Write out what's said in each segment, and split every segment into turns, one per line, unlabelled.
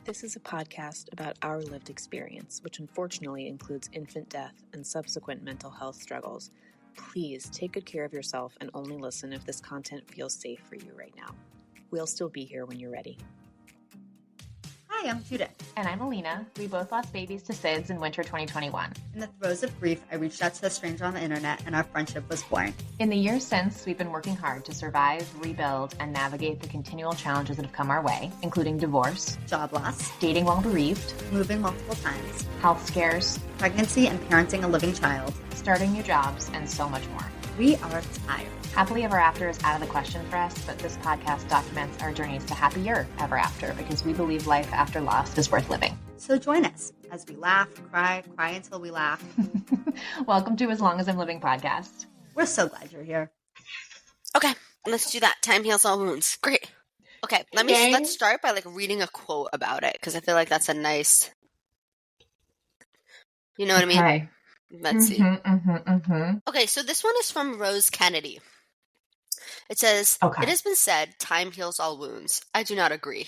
This is a podcast about our lived experience, which unfortunately includes infant death and subsequent mental health struggles. Please take good care of yourself and only listen if this content feels safe for you right now. We'll still be here when you're ready.
Hi, I'm Judith.
And I'm Alina. We both lost babies to SIDS in winter 2021.
In the throes of grief, I reached out to a stranger on the internet and our friendship was born.
In the years since, we've been working hard to survive, rebuild, and navigate the continual challenges that have come our way, including divorce,
Job loss,
dating while bereaved,
moving multiple times,
health scares,
pregnancy and parenting a living child,
starting new jobs, and so much more.
We are tired.
Happily ever after is out of the question for us, but this podcast documents our journeys to happier ever after because we believe life after loss is worth living.
So join us as we laugh, cry until we laugh.
Welcome to As Long as I'm Living podcast.
We're so glad you're here.
Okay, let's do that. Time heals all wounds. Great. Okay, let's start by reading a quote about it because I feel like that's a nice, you know what I mean?
Okay.
Let's see. Okay, so this one is from Rose Kennedy. It says, It has been said, time heals all wounds. I do not agree.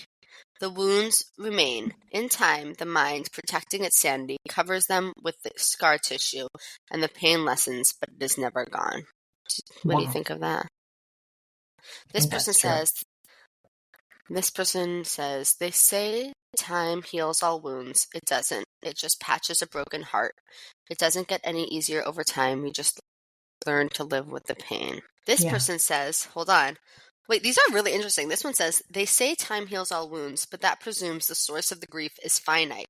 The wounds remain. In time, the mind, protecting its sanity, covers them with the scar tissue, and the pain lessens, but it is never gone. What do you think of that? This person says, they say time heals all wounds. It doesn't. It just patches a broken heart. It doesn't get any easier over time. We just learn to live with the pain. This person says, hold on. Wait, these are really interesting. This one says, they say time heals all wounds, but that presumes the source of the grief is finite.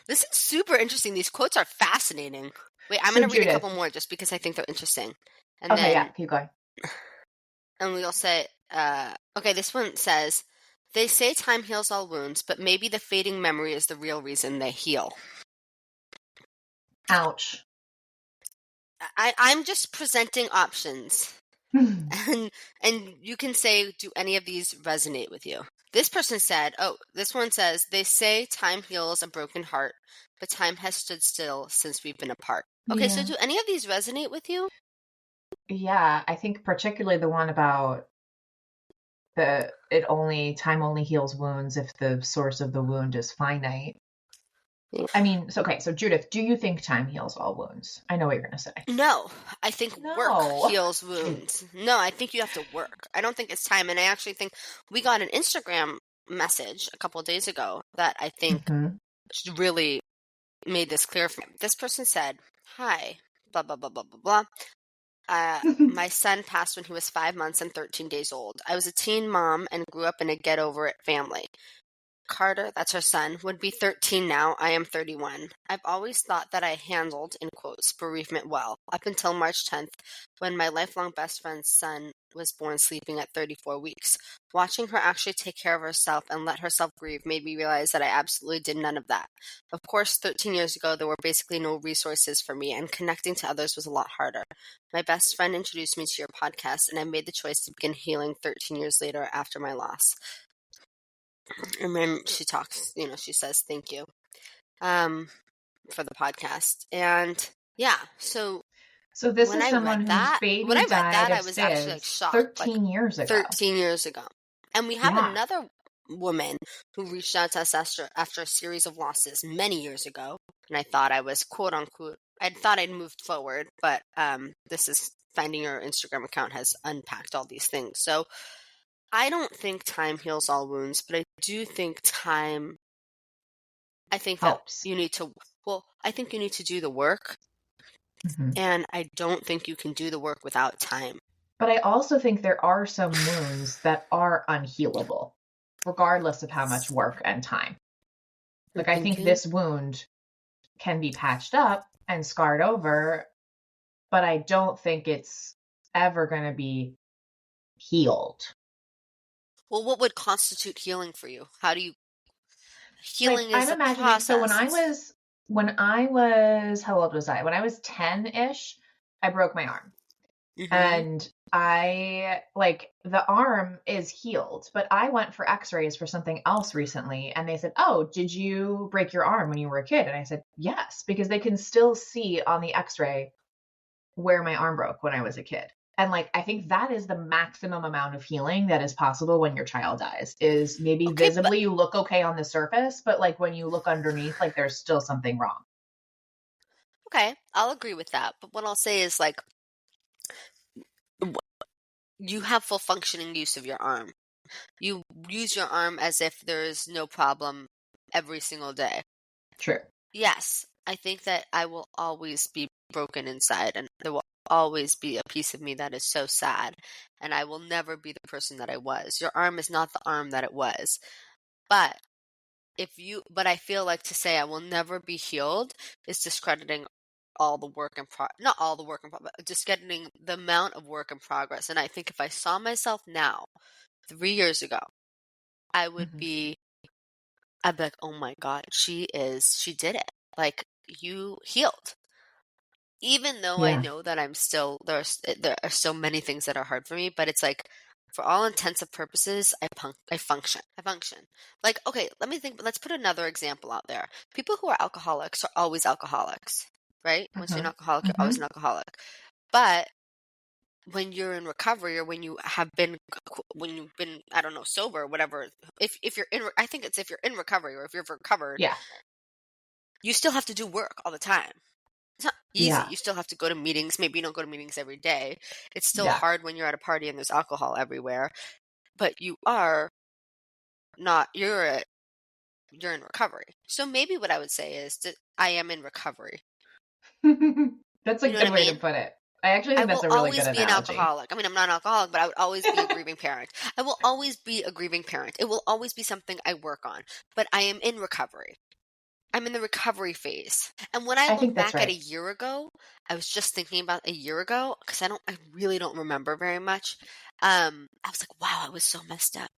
This is super interesting. These quotes are fascinating. Wait, I'm going to read a couple more just because I think they're interesting. And then,
keep going.
And we'll say, this one says, they say time heals all wounds, but maybe the fading memory is the real reason they heal.
Ouch.
I'm just presenting options. And you can say, do any of these resonate with you? This person said, this one says, they say time heals a broken heart, but time has stood still since we've been apart. Okay, so do any of these resonate with you?
Yeah, I think particularly the one about time only heals wounds if the source of the wound is finite. I mean, so Judith, do you think time heals all wounds? I know what you're going to say.
No, I think work heals wounds. No, I think you have to work. I don't think it's time. And I actually think we got an Instagram message a couple of days ago that I think really made this clear for me. This person said, hi, blah, blah, blah, blah, blah, blah. My son passed when he was 5 months and 13 days old. I was a teen mom and grew up in a get-over-it family. Carter, that's her son, would be 13 now. I am 31. I've always thought that I handled, in quotes, bereavement well, up until March 10th, when my lifelong best friend's son was born sleeping at 34 weeks. Watching her actually take care of herself and let herself grieve made me realize that I absolutely did none of that. Of course, 13 years ago, there were basically no resources for me, and connecting to others was a lot harder. My best friend introduced me to your podcast, and I made the choice to begin healing 13 years later after my loss. And then she talks, she says, thank you for the podcast. And so
this is someone whose baby
when I read that,
died
I was actually shocked.
13 years ago.
13 years ago. And we have another woman who reached out to us after a series of losses many years ago. And I thought I was, quote unquote, I thought I'd moved forward, but this is finding your Instagram account has unpacked all these things. So I don't think time heals all wounds, but I do think time, I think
helps.
That you need to, I think you need to do the work, and I don't think you can do the work without time.
But I also think there are some wounds that are unhealable, regardless of how much work and time. I think this wound can be patched up and scarred over, but I don't think it's ever going to be healed.
Well, what would constitute healing for you? How do you healing is a process?
So when I was how old was I? When I was 10-ish, I broke my arm. And I the arm is healed, but I went for x-rays for something else recently and they said, "Oh, did you break your arm when you were a kid?" And I said, "Yes," because they can still see on the x-ray where my arm broke when I was a kid. And like, I think that is the maximum amount of healing that is possible when your child dies, is maybe visibly you look okay on the surface, but like when you look underneath, like there's still something wrong.
Okay, I'll agree with that. But what I'll say is like, you have full functioning use of your arm. You use your arm as if there is no problem every single day.
True.
Yes, I think that I will always be broken inside, and there will always be a piece of me that is so sad, and I will never be the person that I was. Your arm is not the arm that it was. But I feel like to say I will never be healed is discrediting all the work not all the work in progress, but just getting the amount of work in progress. And I think if I saw myself now, 3 years ago, I'd be like, oh my God, she did it. Like, you healed. Even though I know that I'm still, there are so many things that are hard for me, but it's like, for all intents and purposes, I function. Like, okay, let's put another example out there. People who are alcoholics are always alcoholics, right? Once you're an alcoholic, you're always an alcoholic. But when you're in recovery, or when you've been, I don't know, sober, or whatever, if you're in, I think it's if you're in recovery, or if you've recovered, you still have to do work all the time. It's not easy.
Yeah.
You still have to go to meetings. Maybe you don't go to meetings every day. It's still hard when you're at a party and there's alcohol everywhere. But you are not, you're in recovery. So maybe what I would say is that I am in recovery.
That's a good way to put it. I actually think that's a really good analogy. I will always be an
alcoholic. I mean, I'm not an alcoholic, but I would always be a grieving parent. I will always be a grieving parent. It will always be something I work on. But I am in recovery. I'm in the recovery phase. And when I look back at a year ago, I was just thinking about a year ago, because I really don't remember very much. I was like, wow, I was so messed up.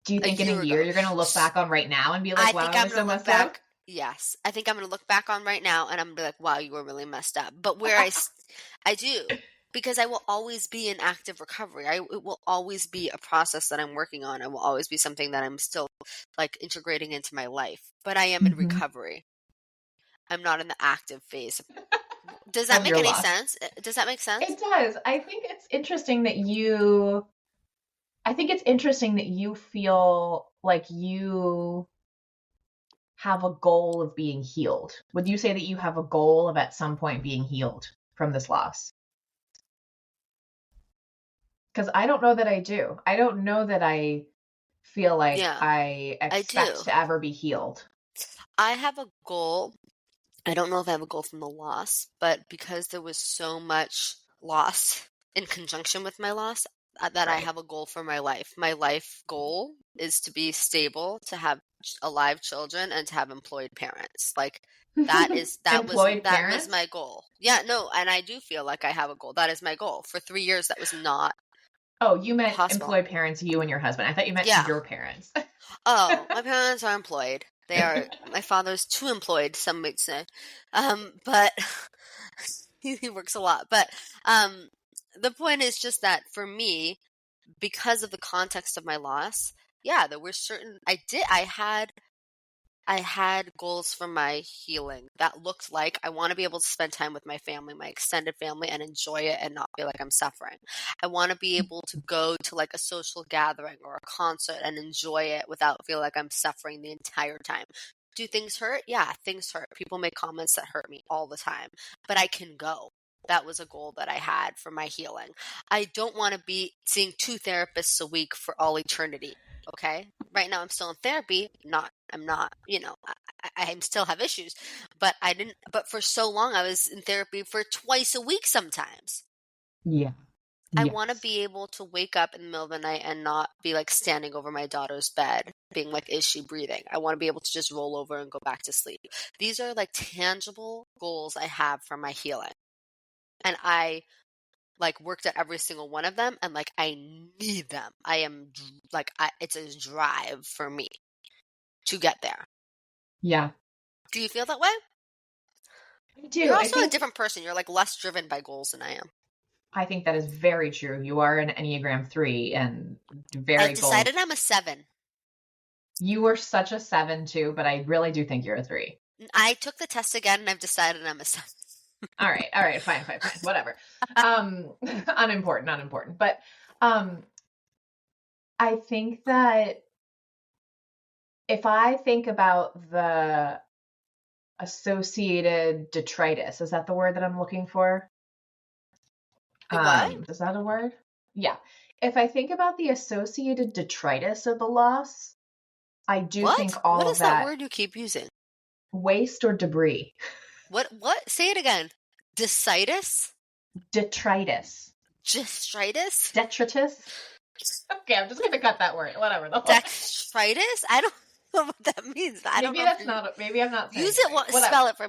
Do you think in a year you're going to look back on right now and be like, wow, I was so messed up?
Yes. I think I'm going to look back on right now and I'm going to be like, wow, you were really messed up. But where I do, because I will always be in active recovery. It will always be a process that I'm working on. It will always be something that I'm still like integrating into my life. But I am in recovery. I'm not in the active phase. Does that make any sense? Does that make sense?
It does. I think it's interesting that you feel like you have a goal of being healed. Would you say that you have a goal of at some point being healed from this loss? Because I don't know that I do. I don't know that I feel like I expect to ever be healed.
I have a goal. I don't know if I have a goal from the loss, but because there was so much loss in conjunction with my loss, that I have a goal for my life. My life goal is to be stable, to have alive children, and to have employed parents. Like that was my goal. Yeah, no, and I do feel like I have a goal. That is my goal. For 3 years, that was not.
Oh, you meant
possible.
Employed parents, you and your husband. I thought you meant your parents.
Oh, my parents are employed. They are. My father's too employed, some might say. But he works a lot. But the point is just that for me, because of the context of my loss, there were certain. I had goals for my healing that looked like I want to be able to spend time with my family, my extended family, and enjoy it and not feel like I'm suffering. I want to be able to go to like a social gathering or a concert and enjoy it without feeling like I'm suffering the entire time. Do things hurt? Yeah, things hurt. People make comments that hurt me all the time, but I can go. That was a goal that I had for my healing. I don't want to be seeing 2 therapists a week for all eternity. Okay. Right now I'm still in therapy. I'm not, I still have issues, but but for so long I was in therapy for twice a week sometimes.
Yeah.
I want to be able to wake up in the middle of the night and not be like standing over my daughter's bed being like, is she breathing? I want to be able to just roll over and go back to sleep. These are like tangible goals I have for my healing. And I like worked at every single one of them, and like I need them. I am like it's a drive for me to get there.
Yeah.
Do you feel that way?
I do.
You're also a different person. You're like less driven by goals than I am.
I think that is very true. You are an Enneagram 3 and very
I decided I'm a 7.
You were such a 7 too, but I really do think you're a 3.
I took the test again and I've decided I'm a 7.
All right, fine, whatever. Unimportant. But I think that if I think about the associated detritus, is that the word that I'm looking for?
What?
Is that a word? Yeah. If I think about the associated detritus of the loss, I do think all
what
of
is
that
word you keep using?
Waste or debris.
What? Say it again. Detritus?
Detritus.
Detritus?
Detritus? Okay, I'm just going to cut that word. Whatever.
Detritus? I don't know what that means.
Maybe I'm not saying
use it.
Right.
Spell it for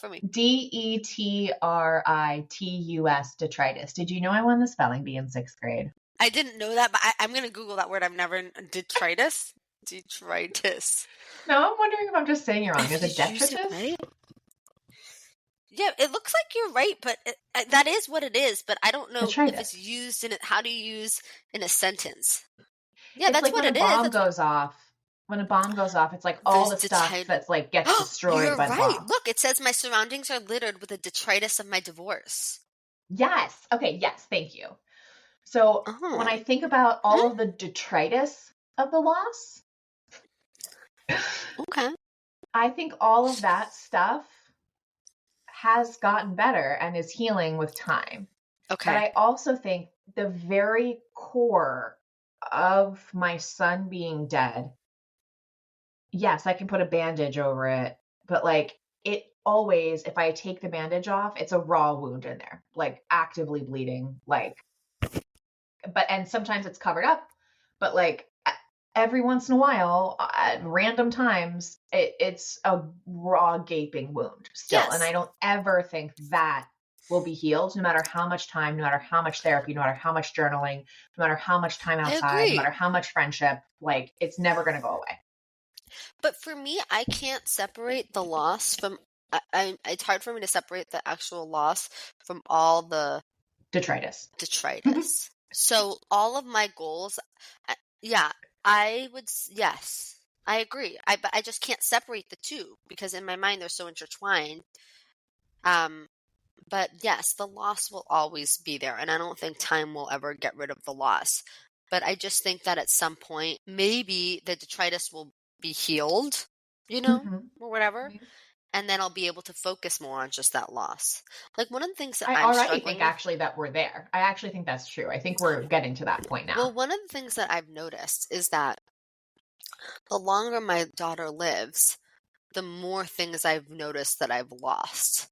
me.
Detritus. Detritus. Did you know I won the spelling bee in 6th grade?
I didn't know that, but I'm going to Google that word. I've never... Detritus? Detritus.
No, I'm wondering if I'm just saying it wrong. Is it detritus?
Right? Yeah, it looks like you're right, but that is what it is. But I don't know if it's used in it. How do you use in a sentence? Yeah, that's what it is.
When a bomb goes off, it's like all the stuff that's like gets destroyed by the bomb.
Look, it says my surroundings are littered with the detritus of my divorce.
Yes. Okay. Yes. Thank you. So when I think about all of the detritus of the loss,
okay,
I think all of that stuff has gotten better and is healing with time.
Okay.
But I also think the very core of my son being dead, yes, I can put a bandage over it, but like it always, if I take the bandage off, it's a raw wound in there, like actively bleeding, and sometimes it's covered up, but like every once in a while, at random times, it's a raw gaping wound still. Yes. And I don't ever think that will be healed, no matter how much time, no matter how much therapy, no matter how much journaling, no matter how much time outside, no matter how much friendship, like it's never going to go away.
But for me, I can't separate the loss from, it's hard for me to separate the actual loss from all the
detritus.
So all of my goals, I would, yes, I agree. But I just can't separate the two because in my mind they're so intertwined. But yes, the loss will always be there, and I don't think time will ever get rid of the loss. But I just think that at some point, maybe the detritus will be healed, or whatever, and then I'll be able to focus more on just that loss. Like one of the things that I
already think actually that we're there. I actually think that's true. I think we're getting to that point now.
Well, one of the things that I've noticed is that the longer my daughter lives, the more things I've noticed that I've lost.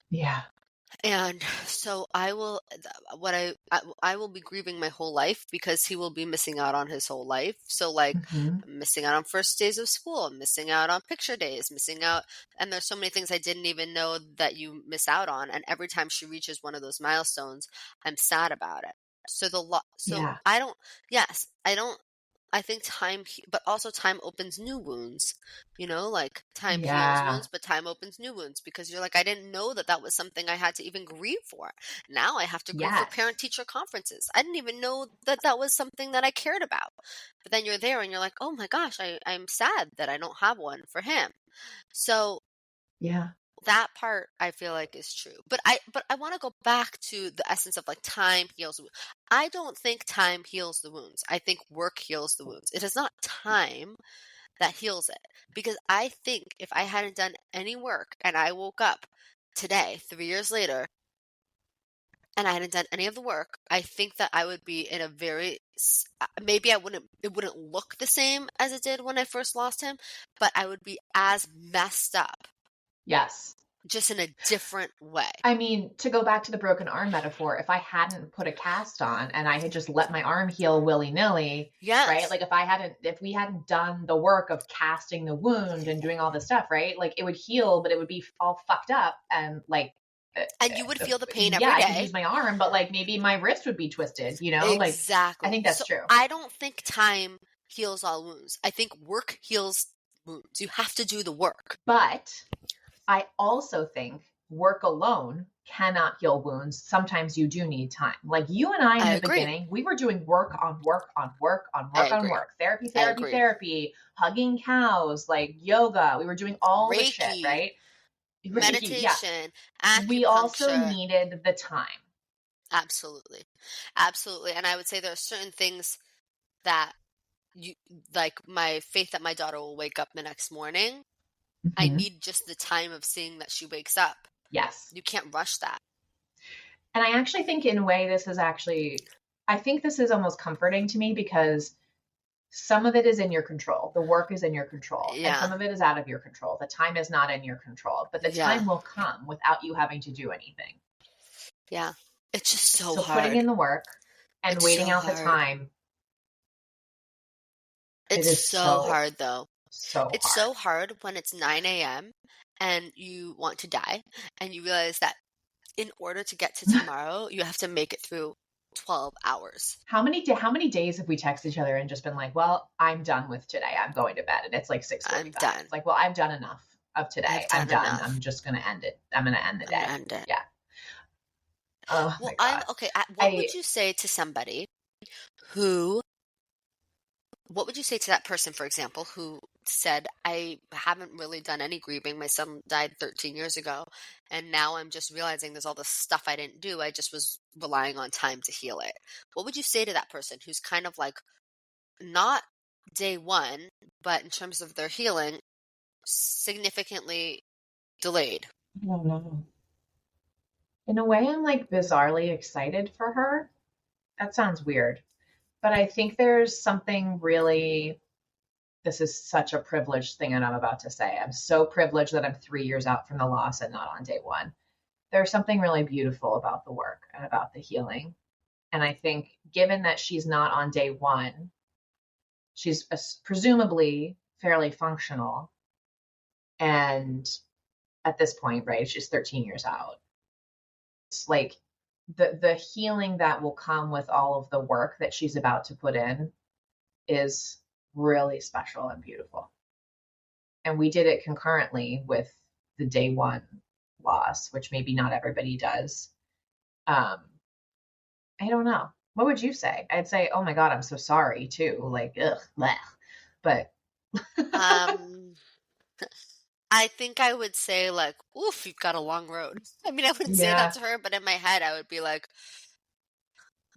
Yeah.
And so I will be grieving my whole life because he will be missing out on his whole life. So like missing out on first days of school, missing out on picture days, missing out. And there's so many things I didn't even know that you miss out on. And every time she reaches one of those milestones, I'm sad about it. So I think time, but also time opens new wounds, like time heals wounds, but time opens new wounds because you're like, I didn't know that was something I had to even grieve for. Now I have to grieve for parent-teacher conferences. I didn't even know that was something that I cared about. But then you're there and you're like, oh my gosh, I'm sad that I don't have one for him. So that part I feel like is true. But I want to go back to the essence of like time heals. I don't think time heals the wounds. I think work heals the wounds. It is not time that heals it. Because I think if I hadn't done any work and I woke up today, 3 years later, and I hadn't done any of the work, I think that I would be in a very, maybe it wouldn't look the same as it did when I first lost him, but I would be as messed up.
Yes.
Just in a different way.
I mean, to go back to the broken arm metaphor, if I hadn't put a cast on and I had just let my arm heal willy-nilly, right? Like if we hadn't done the work of casting the wound and doing all this stuff, right? Like it would heal, but it would be all fucked up and like.
And you would feel the pain every day.
I could use my arm, but like maybe my wrist would be twisted,
Exactly.
Like, I think that's true.
I don't think time heals all wounds. I think work heals wounds. You have to do the work.
But I also think work alone cannot heal wounds. Sometimes you do need time. Like you and I in the beginning, we were doing work on work on work on work on work. Therapy, hugging cows, like yoga. We were doing all the shit, right?
meditation, acupuncture.
We also needed the time.
Absolutely. Absolutely. And I would say there are certain things that you, like my faith that my daughter will wake up the next morning. I need just the time of seeing that she wakes up.
Yes.
You can't rush that.
And I actually think in a way I think this is almost comforting to me because some of it is in your control. The work is in your control.
Yeah.
And some of it is out of your control. The time is not in your control. But the time will come without you having to do anything.
Yeah. It's just so hard.
So putting in the work and waiting out the time.
It's so hard though.
It's
so hard when it's 9 a.m. and you want to die and you realize that in order to get to tomorrow, you have to make it through 12 hours.
How many days have we texted each other and just been like, well, I'm done with today. I'm going to bed. And it's like 6:45.
I'm done.
It's like, well, I've done enough of today. I'm done. Enough. I'm just going to end it. I'm going to end the day.
End it.
Yeah. Oh,
well, what would you say to somebody what would you say to that person, for example, who said, I haven't really done any grieving. My son died 13 years ago, and now I'm just realizing there's all this stuff I didn't do. I just was relying on time to heal it. What would you say to that person who's kind of like not day one, but in terms of their healing, significantly delayed?
I don't know. In a way, I'm like bizarrely excited for her. That sounds weird. But I think there's something really, this is such a privileged thing that I'm about to say. I'm so privileged that I'm 3 years out from the loss and not on day one. There's something really beautiful about the work and about the healing. And I think given that she's not on day one, she's presumably fairly functional. And at this point, right, she's 13 years out. It's like, the healing that will come with all of the work that she's about to put in is really special and beautiful. And we did it concurrently with the day one loss, which maybe not everybody does. I don't know. What would you say? I'd say, oh my God, I'm so sorry too. Like, ugh, bleh. But
I think I would say like, oof, you've got a long road. I mean, I wouldn't say that to her, but in my head, I would be like,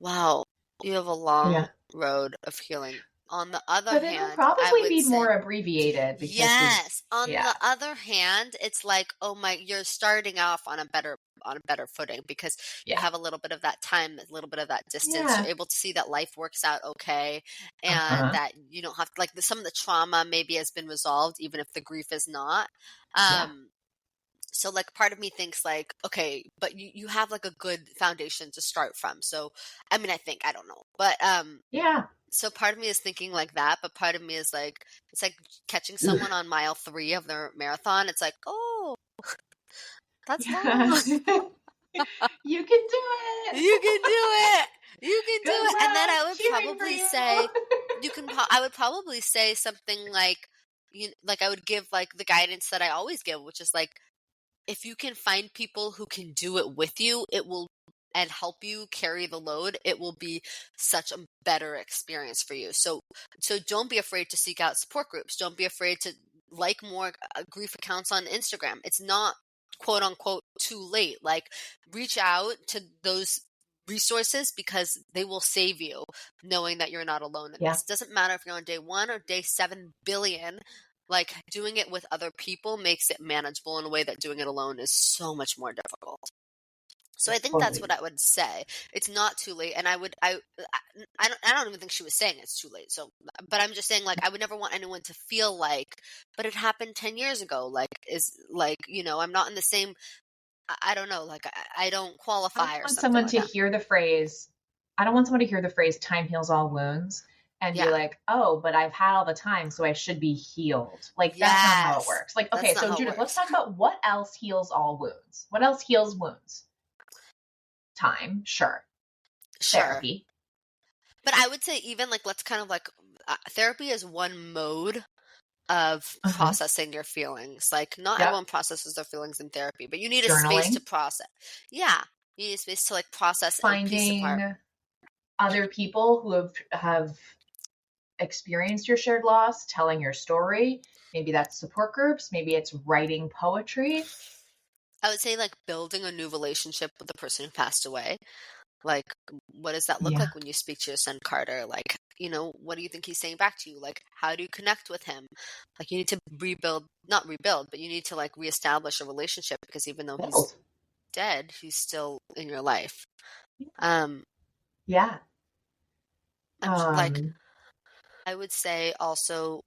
wow, you have a long road of healing. On the other hand,
it'll probably be more abbreviated. Because
yes. On the other hand, it's like, you're starting off on a better footing because you have a little bit of that time, a little bit of that distance. You're able to see that life works out okay, and that you don't have to, like, some of the trauma maybe has been resolved, even if the grief is not. So like part of me thinks like, okay, but you have like a good foundation to start from. So I mean, I don't know, but so part of me is thinking like that, but part of me is like, it's like catching someone on mile 3 of their marathon. It's like, oh, that's long.
You can do it.
You can do it. You can do it. And then I would probably say, I would probably say something like, I would give like the guidance that I always give, which is like, if you can find people who can do it with you, and help you carry the load, it will be such a better experience for you. So don't be afraid to seek out support groups. Don't be afraid to like more grief accounts on Instagram. It's not quote unquote too late. Like, reach out to those resources because they will save you knowing that you're not alone in this. It doesn't matter if you're on day 1 or day 7 billion. Like, doing it with other people makes it manageable in a way that doing it alone is so much more difficult. So I think that's what I would say. It's not too late, and I don't even think she was saying it's too late. So, but I'm just saying, like, I would never want anyone to feel like, but it happened 10 years ago. Like, I'm not in the same. I don't know. Like, I don't qualify.
I don't want someone to hear the phrase. I don't want someone to hear the phrase "time heals all wounds" and be like, "Oh, but I've had all the time, so I should be healed." Like, that's not how it works. Like, okay, so Judith, let's talk about what else heals all wounds. What else heals wounds? Time, sure. Therapy.
But I would say even like, let's kind of like, therapy is one mode of processing your feelings. Like, not everyone processes their feelings in therapy, but you need a space to process. Yeah. You need a space to like process and piece apart.
Other people who have experienced your shared loss, telling your story. Maybe that's support groups. Maybe it's writing poetry.
I would say like building a new relationship with the person who passed away. Like, what does that look like when you speak to your son Carter? Like, what do you think he's saying back to you? Like, how do you connect with him? Like, you need to not rebuild, but you need to like reestablish a relationship, because even though he's dead, he's still in your life.
Yeah.
Like, I would say also,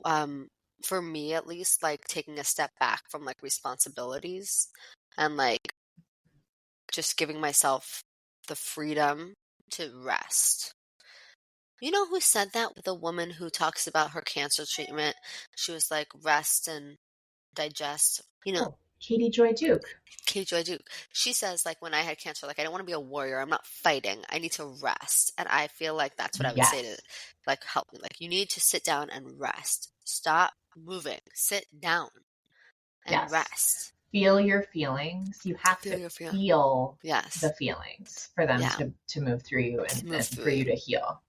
for me at least, like taking a step back from like responsibilities and like just giving myself the freedom to rest. You know who said that? The woman who talks about her cancer treatment. She was like, rest and digest.
Katie Joy Duke.
Katie Joy Duke. She says, like, when I had cancer, like, I don't want to be a warrior. I'm not fighting. I need to rest. And I feel like that's what I would say to, like, help me. Like, you need to sit down and rest. Stop moving. Sit down and rest.
Feel your feelings. You have to feel the feelings for them to move through you and for you to heal.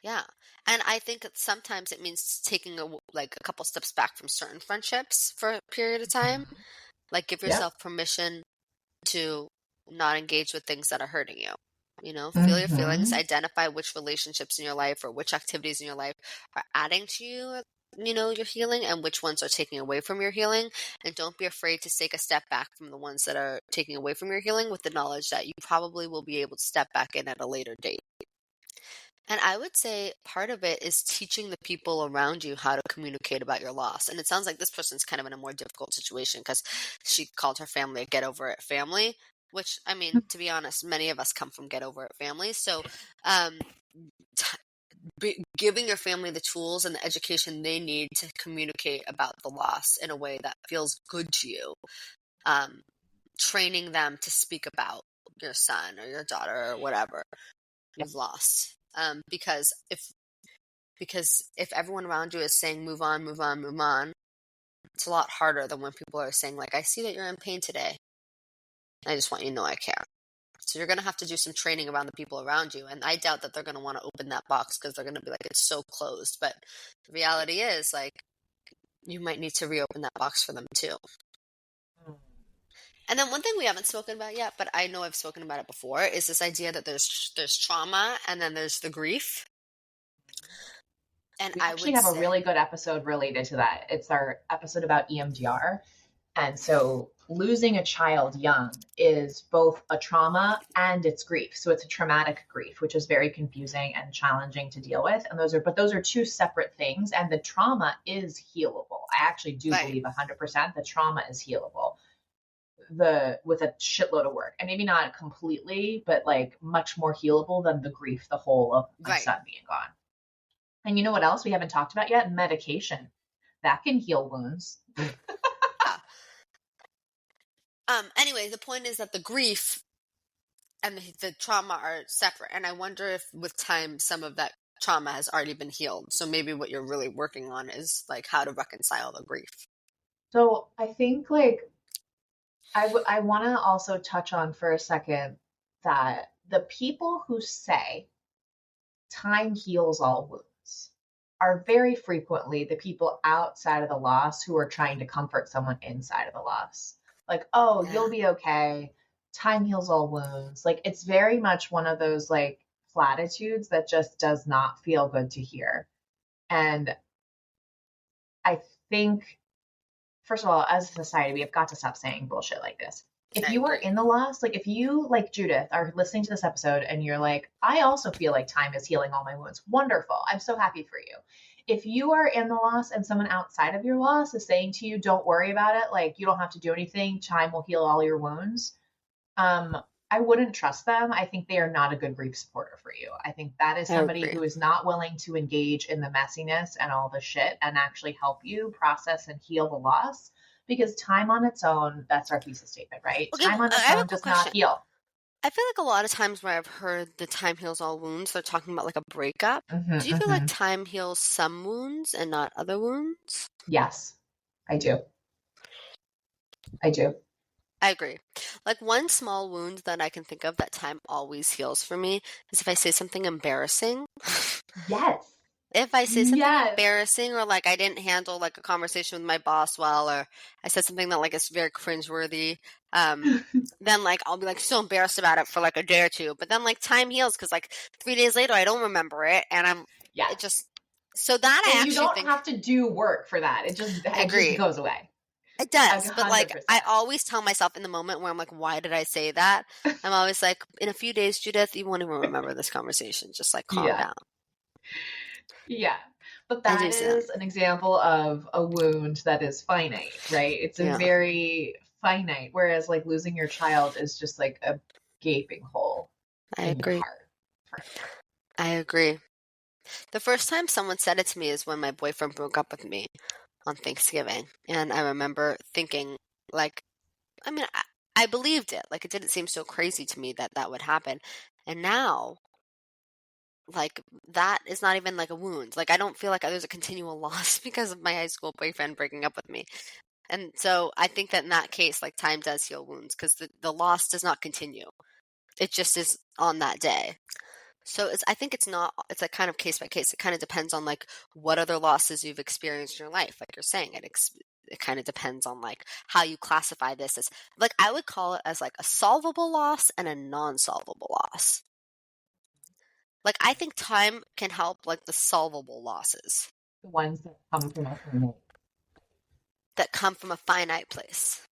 Yeah. And I think that sometimes it means taking a couple steps back from certain friendships for a period of time. Like, give yourself permission to not engage with things that are hurting you. Feel your feelings, identify which relationships in your life or which activities in your life are adding to you, your healing, and which ones are taking away from your healing. And don't be afraid to take a step back from the ones that are taking away from your healing, with the knowledge that you probably will be able to step back in at a later date. And I would say part of it is teaching the people around you how to communicate about your loss. And it sounds like this person's kind of in a more difficult situation because she called her family a get over it family, which, I mean, to be honest, many of us come from get over it families. So giving your family the tools and the education they need to communicate about the loss in a way that feels good to you. Training them to speak about your son or your daughter or whatever you've lost. Because if everyone around you is saying move on, move on, move on, it's a lot harder than when people are saying, like, I see that you're in pain today. I just want you to know I care. So you're going to have to do some training around the people around you. And I doubt that they're going to want to open that box because they're going to be like, it's so closed. But the reality is, like, you might need to reopen that box for them too. And then one thing we haven't spoken about yet, but I know I've spoken about it before, is this idea that there's trauma and then there's the grief. And
we actually have a really good episode related to that. It's our episode about EMDR. And so losing a child young is both a trauma and it's grief. So it's a traumatic grief, which is very confusing and challenging to deal with. And those are two separate things. And the trauma is healable. I actually do believe 100% the trauma is healable. With a shitload of work, and maybe not completely, but like much more healable than the grief, the whole of my son being gone. And you know what else we haven't talked about yet? Medication. That can heal wounds.
Anyway, the point is that the grief and the trauma are separate. And I wonder if with time, some of that trauma has already been healed. So maybe what you're really working on is like how to reconcile the grief.
So I think like, I want to also touch on for a second that the people who say time heals all wounds are very frequently the people outside of the loss who are trying to comfort someone inside of the loss. Like, oh, you'll be okay. Time heals all wounds. Like, it's very much one of those like platitudes that just does not feel good to hear. And I think, first of all, as a society, we have got to stop saying bullshit like this. If you are in the loss, like if you, like Judith, are listening to this episode and you're like, I also feel like time is healing all my wounds. Wonderful. I'm so happy for you. If you are in the loss and someone outside of your loss is saying to you, don't worry about it, like you don't have to do anything, time will heal all your wounds, I wouldn't trust them. I think they are not a good grief supporter for you. I think that is somebody who is not willing to engage in the messiness and all the shit and actually help you process and heal the loss, because time on its own, that's our thesis statement, right? Okay, time on its own does not heal.
I feel like a lot of times where I've heard the time heals all wounds, they're talking about like a breakup. Do you feel like time heals some wounds and not other wounds?
Yes, I do.
I agree. Like one small wound that I can think of that time always heals for me is if I say something embarrassing.
Yes.
If I say something embarrassing or like I didn't handle like a conversation with my boss well, or I said something that like is very cringeworthy, then like I'll be like so embarrassed about it for like a day or two. But then like time heals because like 3 days later I don't remember it, and it just so that
and
I actually
you don't have to do work for that. It just goes away.
It does,
100%.
but like I always tell myself in the moment where I'm like, why did I say that? I'm always like, in a few days, Judith, you won't even remember this conversation. Just like calm down.
Yeah. But that is an example of a wound that is finite, right? It's a very finite, whereas like losing your child is just like a gaping hole in your heart.
I agree. The first time someone said it to me is when my boyfriend broke up with me on Thanksgiving. And I remember thinking, like, I mean, I believed it. Like, it didn't seem so crazy to me that that would happen. And now, like, that is not even like a wound. Like, I don't feel like there's a continual loss because of my high school boyfriend breaking up with me. And so I think that in that case, like, time does heal wounds because the loss does not continue. It just is on that day. So I think it's a kind of case by case. It kind of depends on like what other losses you've experienced in your life. Like you're saying, it kind of depends on like how you classify this as, like, I would call it as like a solvable loss and a non-solvable loss. Like I think time can help like the solvable losses.
The ones that come from a finite place.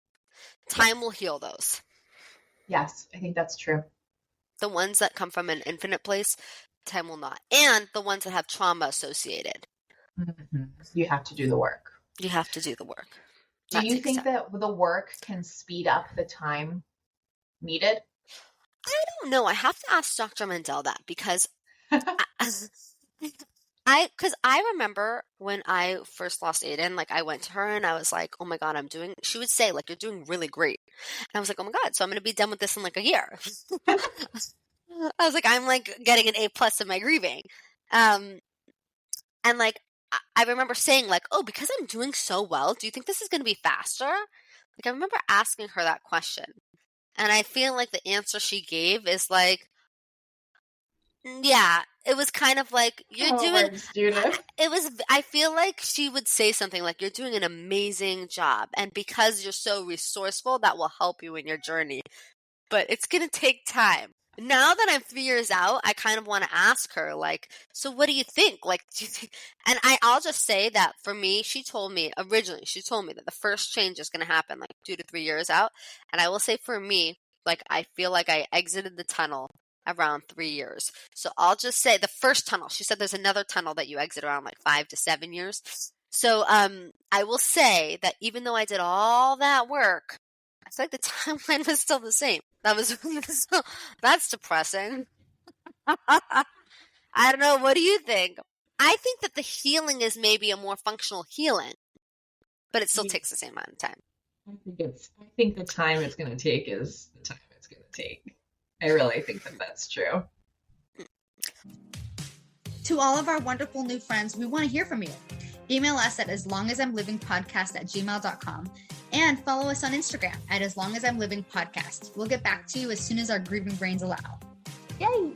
Time will heal those. Yes, I think that's true.
The ones that come from an infinite place, time will not. And the ones that have trauma associated.
Mm-hmm. You have to do the work.
You have to do the work.
Do you think that the work can speed up the time needed?
I don't know. I have to ask Dr. Mandel that because I remember when I first lost Aiden, like I went to her and I was like, oh my God, she would say like, you're doing really great. And I was like, oh my God, so I'm going to be done with this in like a year. I was like, I'm like getting an A+ in my grieving. And like, I remember saying like, oh, because I'm doing so well, do you think this is going to be faster? Like I remember asking her that question. And I feel like the answer she gave is like, yeah, it was kind of like I feel like she would say something like, you're doing an amazing job. And because you're so resourceful, that will help you in your journey. But it's going to take time. Now that I'm 3 years out, I kind of want to ask her, like, so what do you think? Like, do you think? And I'll just say that for me, she told me that the first change is going to happen like 2 to 3 years out. And I will say for me, like, I feel like I exited the tunnel around 3 years. So I'll just say the first tunnel, she said there's another tunnel that you exit around like 5 to 7 years. So I will say that even though I did all that work, I feel like the timeline was still the same. That's depressing. I don't know. What do you think? I think that the healing is maybe a more functional healing, but it still takes the same amount of time.
I think the time it's going to take is the time it's going to take. I really think that that's true.
To all of our wonderful new friends, we want to hear from you. Email us at aslongasimlivingpodcast@gmail.com and follow us on Instagram at aslongasimlivingpodcast. We'll get back to you as soon as our grieving brains allow. Yay!